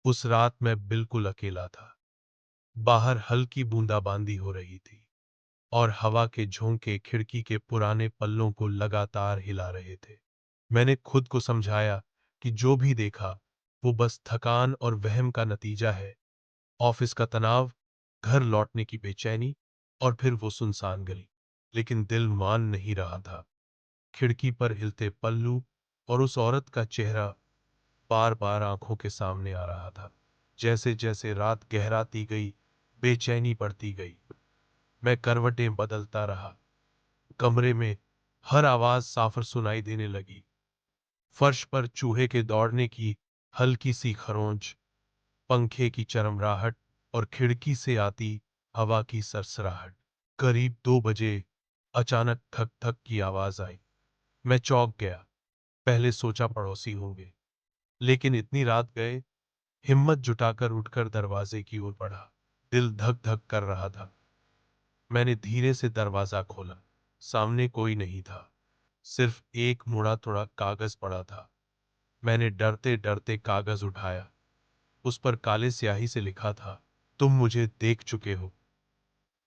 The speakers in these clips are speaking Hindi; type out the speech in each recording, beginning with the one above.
उस रात मैं बिल्कुल अकेला था। बाहर हल्की बूंदाबांदी हो रही थी और हवा के झोंके खिड़की के पुराने पल्लों को लगातार हिला रहे थे। मैंने खुद को समझाया कि जो भी देखा वो बस थकान और वहम का नतीजा है। ऑफिस का तनाव, घर लौटने की बेचैनी और फिर वो सुनसान गली। लेकिन दिल मान नहीं रहा था। खिड़की पर हिलते पल्लू और उस औरत का चेहरा बार बार आंखों के सामने आ रहा था। जैसे जैसे रात गहराती गई, बेचैनी बढ़ती गई। मैं करवटें बदलता रहा। कमरे में हर आवाज साफ सुनाई देने लगी। फर्श पर चूहे के दौड़ने की हल्की सी खरोंच, पंखे की चरमराहट और खिड़की से आती हवा की सरसराहट। करीब 2 बजे अचानक थक थक की आवाज आई। मैं चौंक गया। पहले सोचा पड़ोसी होंगे, लेकिन इतनी रात गए। हिम्मत जुटाकर उठकर दरवाजे की ओर बढ़ा। दिल धक धक कर रहा था। मैंने धीरे से दरवाजा खोला। सामने कोई नहीं था, सिर्फ एक मुड़ा तोड़ा कागज पड़ा था। मैंने डरते डरते कागज उठाया। उस पर काले स्याही से लिखा था, तुम मुझे देख चुके हो,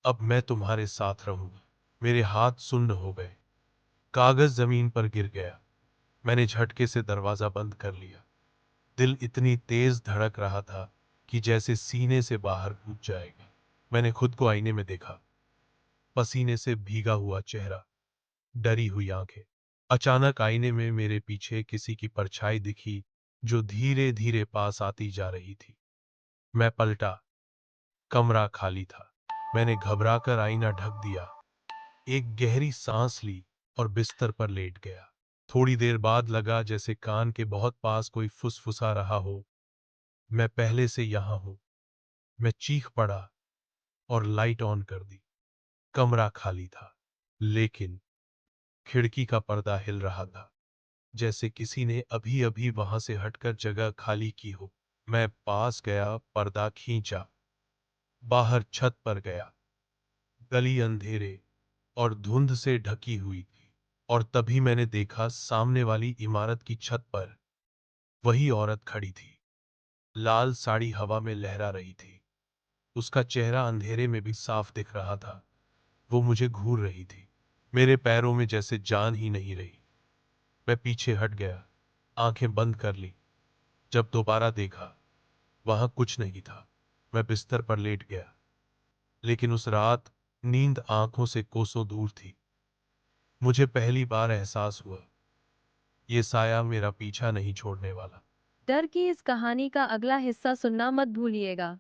अब मैं तुम्हारे साथ रहूंगा। मेरे हाथ सुन्न हो गए। कागज जमीन पर गिर गया। मैंने झटके से दरवाजा बंद कर लिया। दिल इतनी तेज धड़क रहा था कि जैसे सीने से बाहर कूद जाएगा। मैंने खुद को आईने में देखा। पसीने से भीगा हुआ चेहरा, डरी हुई आंखें। अचानक आईने में मेरे पीछे किसी की परछाई दिखी जो धीरे धीरे पास आती जा रही थी। मैं पलटा। कमरा खाली था। मैंने घबराकर आईना ढक दिया। एक गहरी सांस ली और बिस्तर पर लेट गया। थोड़ी देर बाद लगा जैसे कान के बहुत पास कोई फुसफुसा रहा हो, मैं पहले से यहां हूं। मैं चीख पड़ा और लाइट ऑन कर दी। कमरा खाली था, लेकिन खिड़की का पर्दा हिल रहा था, जैसे किसी ने अभी अभी वहां से हटकर जगह खाली की हो। मैं पास गया, पर्दा खींचा, बाहर छत पर गया। गली अंधेरे और धुंध से ढकी हुई थी। और तभी मैंने देखा सामने वाली इमारत की छत पर वही औरत खड़ी थी। लाल साड़ी हवा में लहरा रही थी। उसका चेहरा अंधेरे में भी साफ दिख रहा था। वो मुझे घूर रही थी। मेरे पैरों में जैसे जान ही नहीं रही। मैं पीछे हट गया, आंखें बंद कर ली। जब दोबारा देखा, वहां कुछ नहीं था। मैं बिस्तर पर लेट गया, लेकिन उस रात नींद आंखों से कोसों दूर थी। मुझे पहली बार एहसास हुआ, ये साया मेरा पीछा नहीं छोड़ने वाला। डर की इस कहानी का अगला हिस्सा सुनना मत भूलिएगा।